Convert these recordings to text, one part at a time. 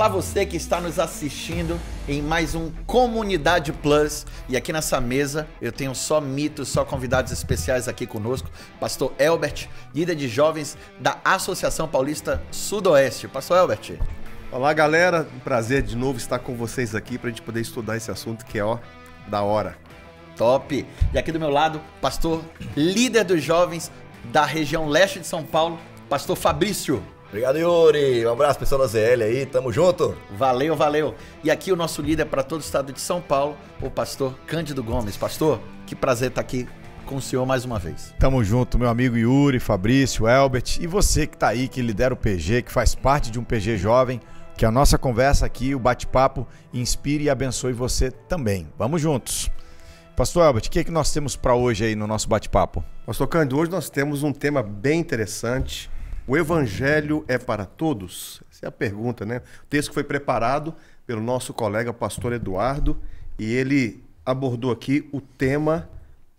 Olá você que está nos assistindo em mais um Comunidade Plus. E aqui nessa mesa eu tenho só mitos, só convidados especiais aqui conosco. Pastor Elbert, líder de jovens da Associação Paulista Sudoeste. Pastor Elbert. Olá galera, um prazer de novo estar com vocês aqui para a gente poder estudar esse assunto que é da hora. Top! E aqui do meu lado, pastor líder dos jovens da região leste de São Paulo, pastor Fabrício. Obrigado, Yuri. Um abraço, pessoal da ZL aí. Tamo junto. Valeu, valeu. E aqui o nosso líder para todo o estado de São Paulo, o pastor Cândido Gomes. Pastor, que prazer estar aqui com o senhor mais uma vez. Tamo junto, meu amigo Yuri, Fabrício, Elbert e você que tá aí, que lidera o PG, que faz parte de um PG jovem, que a nossa conversa aqui, o bate-papo, inspire e abençoe você também. Vamos juntos. Pastor Elbert, o que é que nós temos para hoje aí no nosso bate-papo? Pastor Cândido, hoje nós temos um tema bem interessante. O Evangelho é para todos? Essa é a pergunta, né? O texto que foi preparado pelo nosso colega pastor Eduardo e ele abordou aqui o tema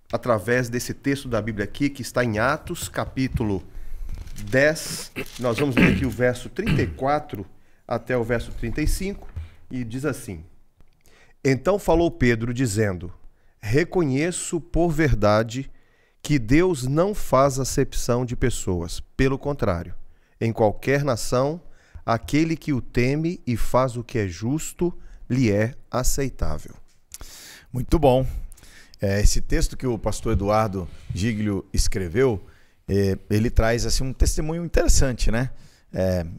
através desse texto da Bíblia aqui, que está em Atos, capítulo 10. Nós vamos ler aqui o verso 34 até o verso 35 e diz assim: Então falou Pedro dizendo: Reconheço por verdade que Deus não faz acepção de pessoas. Pelo contrário, em qualquer nação, aquele que o teme e faz o que é justo, lhe é aceitável. Muito bom. Esse texto que o pastor Eduardo Giglio escreveu, ele traz assim, um testemunho interessante, né?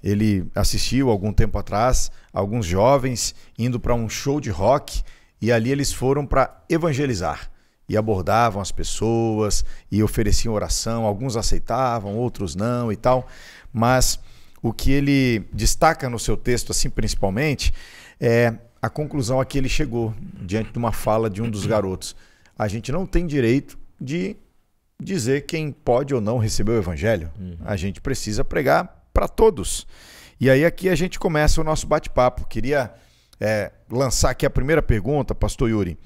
Ele assistiu algum tempo atrás alguns jovens indo para um show de rock e ali eles foram para evangelizar. E abordavam as pessoas e ofereciam oração, alguns aceitavam, outros não e tal, mas o que ele destaca no seu texto, assim, principalmente, é a conclusão a que ele chegou diante de uma fala de um dos garotos. A gente não tem direito de dizer quem pode ou não receber o evangelho, a gente precisa pregar para todos. E aí aqui a gente começa o nosso bate-papo. Queria lançar aqui a primeira pergunta, pastor Yuri.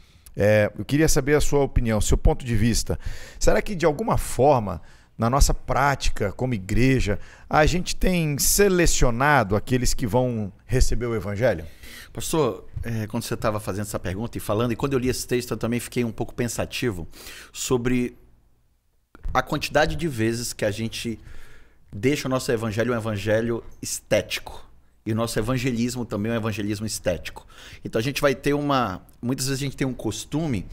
Eu queria saber a sua opinião, seu ponto de vista. Será que de alguma forma, na nossa prática como igreja, a gente tem selecionado aqueles que vão receber o evangelho? Pastor, quando você estava fazendo essa pergunta e falando, e quando eu li esse texto, eu também fiquei um pouco pensativo sobre a quantidade de vezes que a gente deixa o nosso evangelho um evangelho estético. E o nosso evangelismo também é um evangelismo estético. Então a gente vai ter muitas vezes a gente tem um costume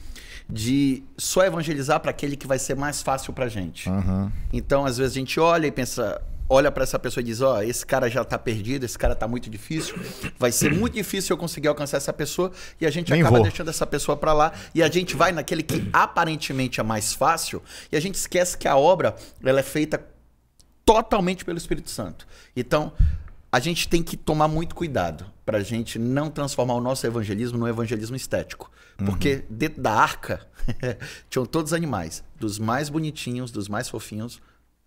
de só evangelizar para aquele que vai ser mais fácil para a gente. Uhum. Então às vezes a gente olha e pensa, olha para essa pessoa e diz, esse cara já está perdido, esse cara está muito difícil, vai ser muito difícil eu conseguir alcançar essa pessoa, e a gente acaba deixando essa pessoa para lá, e a gente vai naquele que aparentemente é mais fácil, e a gente esquece que a obra ela é feita totalmente pelo Espírito Santo. Então a gente tem que tomar muito cuidado para a gente não transformar o nosso evangelismo num evangelismo estético. Porque dentro da arca tinham todos os animais, dos mais bonitinhos, dos mais fofinhos,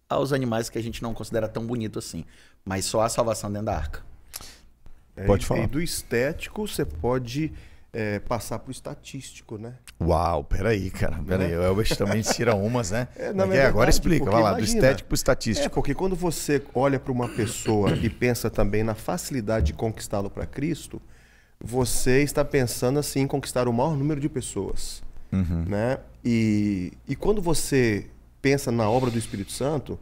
aos animais que a gente não considera tão bonito assim. Mas só há salvação dentro da arca. Pode falar. E do estético você pode passar para o estatístico, né? Uau, peraí, cara. Peraí, o Elbert também tira umas, né? Agora explica, vai lá, do estético para o estatístico. Porque quando você olha para uma pessoa e pensa também na facilidade de conquistá-lo para Cristo, você está pensando assim em conquistar o maior número de pessoas. Né? E quando você pensa na obra do Espírito Santo,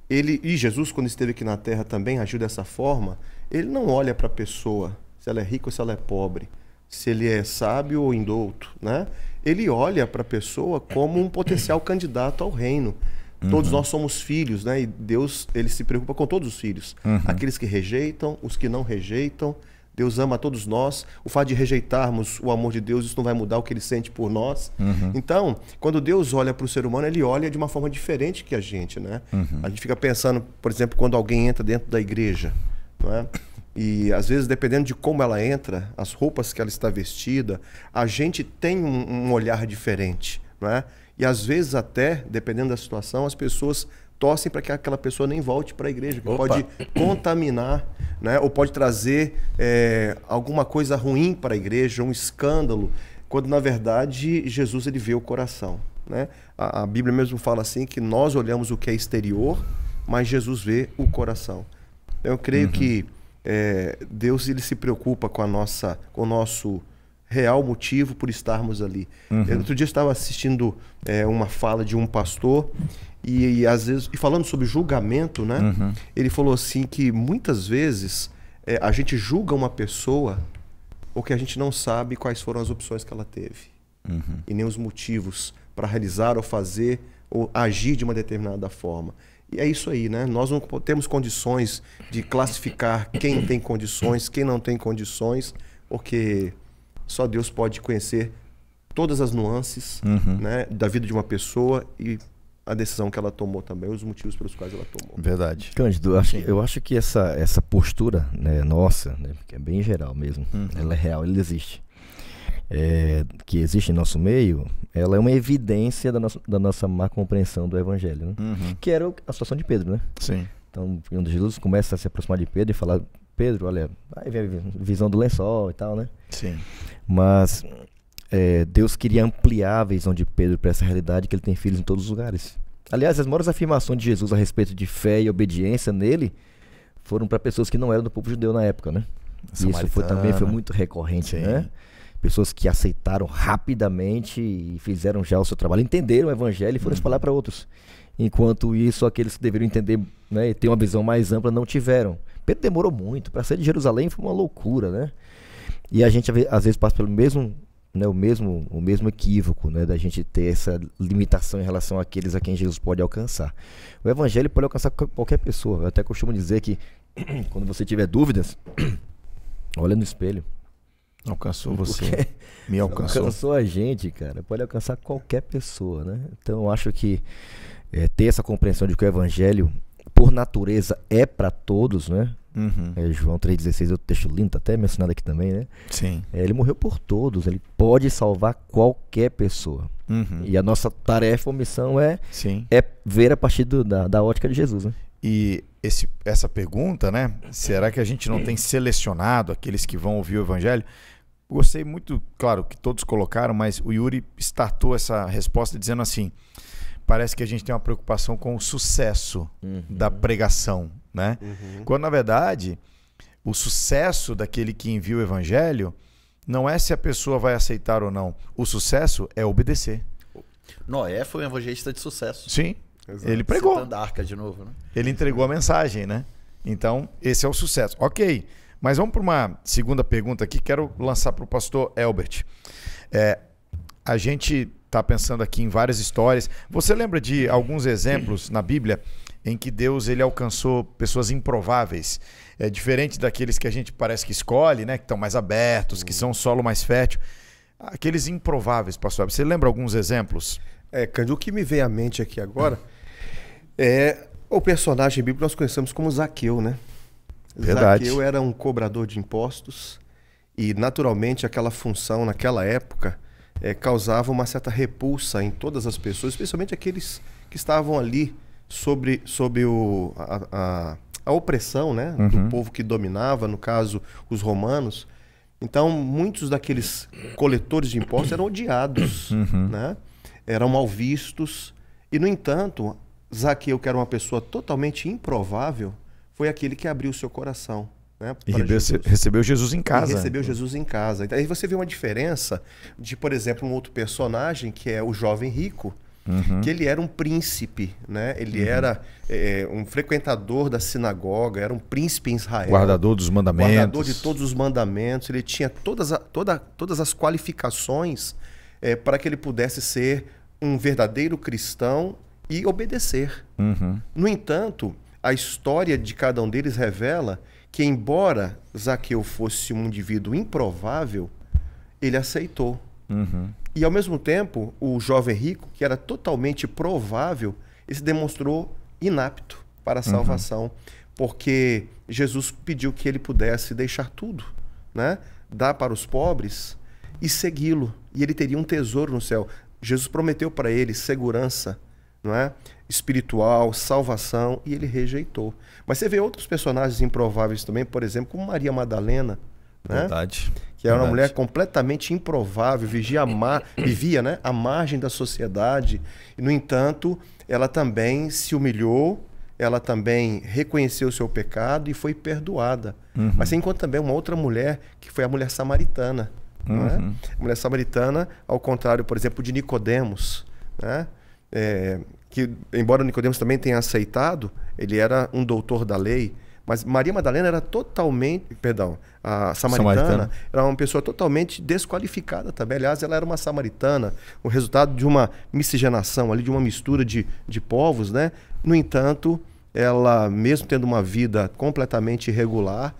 e Jesus, quando esteve aqui na Terra, também agiu dessa forma, ele não olha para a pessoa, se ela é rica ou se ela é pobre, se ele é sábio ou indouto, né? Ele olha para a pessoa como um potencial candidato ao reino. Todos nós somos filhos, né? E Deus, ele se preocupa com todos os filhos. Aqueles que rejeitam, os que não rejeitam. Deus ama a todos nós. O fato de rejeitarmos o amor de Deus, isso não vai mudar o que ele sente por nós. Então, quando Deus olha para o ser humano, ele olha de uma forma diferente que a gente, né? A gente fica pensando, por exemplo, quando alguém entra dentro da igreja, não é? E às vezes, dependendo de como ela entra, as roupas que ela está vestida, a gente tem um olhar diferente, não é? E às vezes até, dependendo da situação, as pessoas torcem para que aquela pessoa nem volte para a igreja, que pode contaminar, né? Ou pode trazer alguma coisa ruim para a igreja, um escândalo, quando na verdade Jesus ele vê o coração, né? A Bíblia mesmo fala assim que nós olhamos o que é exterior, mas Jesus vê o coração. Eu creio que Deus ele se preocupa com com o nosso real motivo por estarmos ali. Outro dia eu estava assistindo uma fala de um pastor e às vezes falando sobre julgamento, né? Ele falou assim que muitas vezes a gente julga uma pessoa porque a gente não sabe quais foram as opções que ela teve e nem os motivos para realizar ou fazer ou agir de uma determinada forma. E é isso aí, né? Nós não temos condições de classificar quem tem condições, quem não tem condições, porque só Deus pode conhecer todas as nuances, né, da vida de uma pessoa e a decisão que ela tomou também, os motivos pelos quais ela tomou. Verdade. Cândido, eu acho que essa postura, né, nossa, né, que é bem geral mesmo, ela é real, ela existe. Que existe em nosso meio, ela é uma evidência da nossa má compreensão do Evangelho, né? Que era a situação de Pedro, né? Sim. Então, quando Jesus começa a se aproximar de Pedro e falar, Pedro, olha, aí vem a visão do lençol e tal, né? Sim. Mas Deus queria ampliar a visão de Pedro para essa realidade que ele tem filhos em todos os lugares. Aliás, as maiores afirmações de Jesus a respeito de fé e obediência nele foram para pessoas que não eram do povo judeu na época, né? E isso também foi muito recorrente, né? Pessoas que aceitaram rapidamente e fizeram já o seu trabalho, entenderam o Evangelho e foram espalhar para outros. Enquanto isso, aqueles que deveriam entender, né, e ter uma visão mais ampla não tiveram. Pedro demorou muito. Para sair de Jerusalém foi uma loucura, né? E a gente às vezes passa pelo mesmo, né, o mesmo equívoco, né, da gente ter essa limitação em relação àqueles a quem Jesus pode alcançar. O Evangelho pode alcançar qualquer pessoa. Eu até costumo dizer que quando você tiver dúvidas, olha no espelho. Alcançou você. Me alcançou. Alcançou a gente, cara. Pode alcançar qualquer pessoa, né? Então eu acho que ter essa compreensão de que o Evangelho, por natureza, é para todos, né? João 3,16 é outro texto lindo, tá até mencionado aqui também, né? Sim. Ele morreu por todos, ele pode salvar qualquer pessoa. E a nossa tarefa ou missão é ver a partir da ótica de Jesus, né? E essa pergunta, né? Será que a gente não tem selecionado aqueles que vão ouvir o Evangelho? Gostei muito, claro, que todos colocaram, mas o Yuri startou essa resposta dizendo assim: parece que a gente tem uma preocupação com o sucesso da pregação, né? Quando, na verdade, o sucesso daquele que envia o Evangelho não é se a pessoa vai aceitar ou não. O sucesso é obedecer. Noé foi um evangelista de sucesso. Sim. Exato. Ele pregou. Citando a arca de novo, né? Ele entregou a mensagem, né? Então, esse é o sucesso. Ok, mas vamos para uma segunda pergunta aqui. Quero lançar para o pastor Elbert. A gente está pensando aqui em várias histórias. Você lembra de alguns exemplos na Bíblia em que Deus ele alcançou pessoas improváveis? Diferente daqueles que a gente parece que escolhe, né? Que estão mais abertos, que são solo mais fértil. Aqueles improváveis, pastor. Você lembra alguns exemplos? Cândido, o que me vem à mente aqui agora é o personagem bíblico que nós conhecemos como Zaqueu, né? Verdade. Zaqueu era um cobrador de impostos e, naturalmente, aquela função naquela época causava uma certa repulsa em todas as pessoas, especialmente aqueles que estavam ali sob a opressão, né, do povo que dominava, no caso, os romanos. Então, muitos daqueles coletores de impostos eram odiados, né? Eram mal vistos. E, no entanto, Zaqueu, que era uma pessoa totalmente improvável, foi aquele que abriu o seu coração, né, e recebeu Jesus em casa. E recebeu Jesus em casa. Então, aí você vê uma diferença de, por exemplo, um outro personagem, que é o jovem rico, que ele era um príncipe, né? Ele era um frequentador da sinagoga, era um príncipe em Israel. Guardador dos mandamentos. Guardador de todos os mandamentos. Ele tinha todas as qualificações para que ele pudesse ser um verdadeiro cristão e obedecer. No entanto, a história de cada um deles revela que, embora Zaqueu fosse um indivíduo improvável, ele aceitou. E, ao mesmo tempo, o jovem rico, que era totalmente provável, ele se demonstrou inapto para a salvação, porque Jesus pediu que ele pudesse deixar tudo, né? Dar para os pobres e segui-lo, e ele teria um tesouro no céu. Jesus prometeu para ele segurança, não é? Espiritual, salvação, e ele rejeitou. Mas você vê outros personagens improváveis também, por exemplo, como Maria Madalena, né? Verdade. Que era uma mulher completamente improvável, vivia, né, à margem da sociedade, e, no entanto, ela também se humilhou, ela também reconheceu o seu pecado e foi perdoada. Mas você encontra também uma outra mulher, que foi a mulher samaritana. Não é? A mulher samaritana, ao contrário, por exemplo, de Nicodemos, né? Que, embora Nicodemos também tenha aceitado, ele era um doutor da lei, mas Maria Madalena era totalmente, a samaritana era uma pessoa totalmente desqualificada também. Aliás, ela era uma samaritana, o resultado de uma miscigenação ali, de uma mistura de povos, né? No entanto, ela, mesmo tendo uma vida completamente irregular,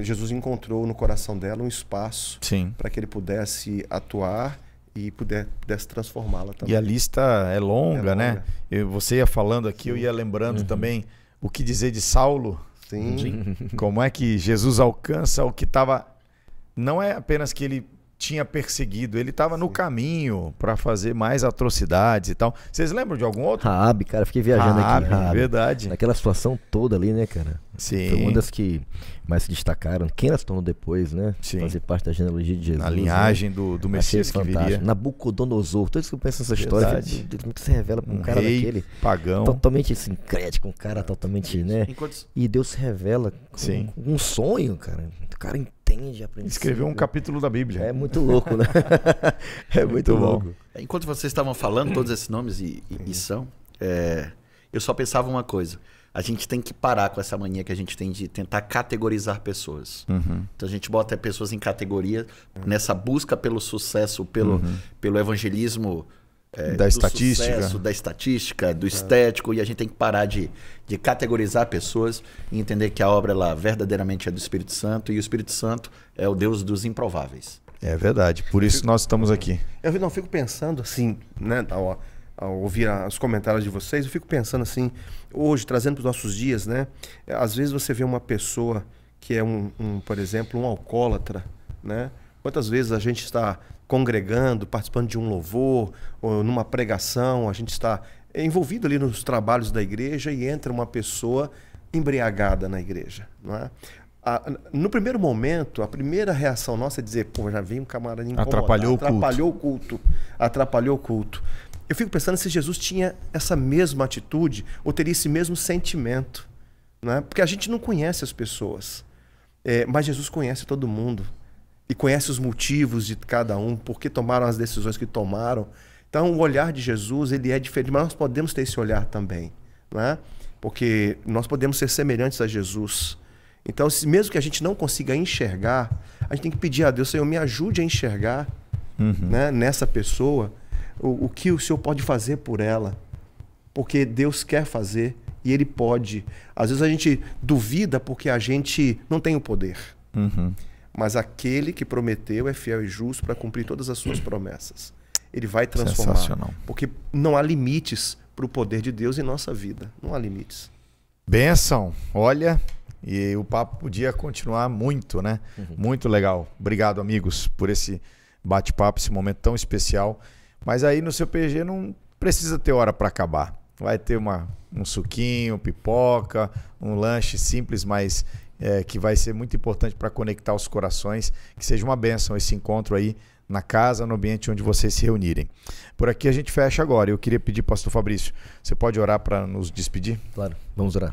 Jesus encontrou no coração dela um espaço para que ele pudesse atuar e pudesse transformá-la também. E a lista é longa, né? Você ia falando aqui, eu ia lembrando também o que dizer de Saulo. Sim. Como é que Jesus alcança o que estava... Não é apenas que ele tinha perseguido, ele estava no caminho para fazer mais atrocidades e tal. Vocês lembram de algum outro? Raabe, cara, fiquei viajando aqui. Raabe, verdade. Naquela situação toda ali, né, cara? Sim. Foi uma das que mais se destacaram. Quem elas tornou depois, né? Sim. Fazer parte da genealogia de Jesus. A linhagem, né? do Messias que fantástico. viria. Nabucodonosor. Tudo isso que eu penso nessa história, muito se revela para um cara rei daquele. Pagão. Totalmente sincrético, um cara totalmente, né? E Deus se revela com um sonho, cara. O cara entende a princípio. Escreveu um capítulo da Bíblia. É muito louco, né? É muito louco. Enquanto vocês estavam falando todos esses nomes e são, eu só pensava uma coisa. A gente tem que parar com essa mania que a gente tem de tentar categorizar pessoas. Então a gente bota pessoas em categoria nessa busca pelo sucesso, pelo evangelismo da estatística. Sucesso, da estatística, do estético, e a gente tem que parar de categorizar pessoas e entender que a obra ela verdadeiramente é do Espírito Santo, e o Espírito Santo é o Deus dos improváveis. É verdade, por isso nós estamos aqui. Eu não fico pensando assim, né, ao ouvir os comentários de vocês, eu fico pensando assim, hoje, trazendo para os nossos dias, né? Às vezes você vê uma pessoa que é por exemplo, um alcoólatra, né? Quantas vezes a gente está congregando, participando de um louvor, ou numa pregação, a gente está envolvido ali nos trabalhos da igreja e entra uma pessoa embriagada na igreja, não é? No primeiro momento, a primeira reação nossa é dizer, pô, já veio um camarada incomodado, atrapalhou o culto. Eu fico pensando se Jesus tinha essa mesma atitude ou teria esse mesmo sentimento, né? Porque a gente não conhece as pessoas, mas Jesus conhece todo mundo e conhece os motivos de cada um, por que tomaram as decisões que tomaram. Então o olhar de Jesus ele é diferente, mas nós podemos ter esse olhar também, né? Porque nós podemos ser semelhantes a Jesus. Então, mesmo que a gente não consiga enxergar, a gente tem que pedir a Deus, Senhor, me ajude a enxergar né, nessa pessoa o que o Senhor pode fazer por ela. Porque Deus quer fazer e Ele pode. Às vezes a gente duvida porque a gente não tem o poder. Mas aquele que prometeu é fiel e justo para cumprir todas as suas promessas. Ele vai transformar. Sensacional. Porque não há limites para o poder de Deus em nossa vida. Não há limites. Bênção. Olha... E o papo podia continuar muito, né? Muito legal. Obrigado, amigos, por esse bate-papo, esse momento tão especial. Mas aí no seu PG não precisa ter hora para acabar. Vai ter um suquinho, pipoca, um lanche simples, mas que vai ser muito importante para conectar os corações. Que seja uma bênção esse encontro aí na casa, no ambiente onde vocês se reunirem. Por aqui a gente fecha agora. Eu queria pedir, pastor Fabrício, você pode orar para nos despedir? Claro, vamos orar.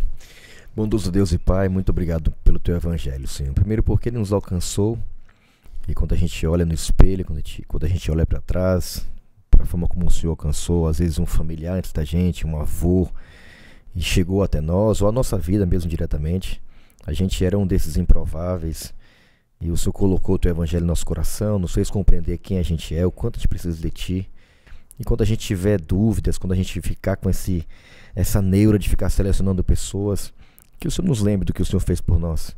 Bondoso Deus e Pai, muito obrigado pelo Teu Evangelho, Senhor. Primeiro porque Ele nos alcançou, e quando a gente olha no espelho, quando a gente olha para trás, para a forma como o Senhor alcançou, às vezes um familiar antes da gente, um avô, e chegou até nós, ou a nossa vida mesmo diretamente, a gente era um desses improváveis, e o Senhor colocou o Teu Evangelho no nosso coração, nos fez compreender quem a gente é, o quanto a gente precisa de Ti. E quando a gente tiver dúvidas, quando a gente ficar com essa neura de ficar selecionando pessoas, que o Senhor nos lembre do que o Senhor fez por nós.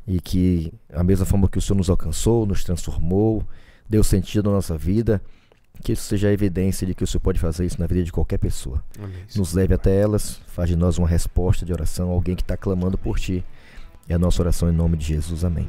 E que, a mesma forma que o Senhor nos alcançou, nos transformou, deu sentido na nossa vida, que isso seja a evidência de que o Senhor pode fazer isso na vida de qualquer pessoa. Amém. Nos leve até elas, faz de nós uma resposta de oração, alguém que está clamando por Ti. É a nossa oração em nome de Jesus. Amém.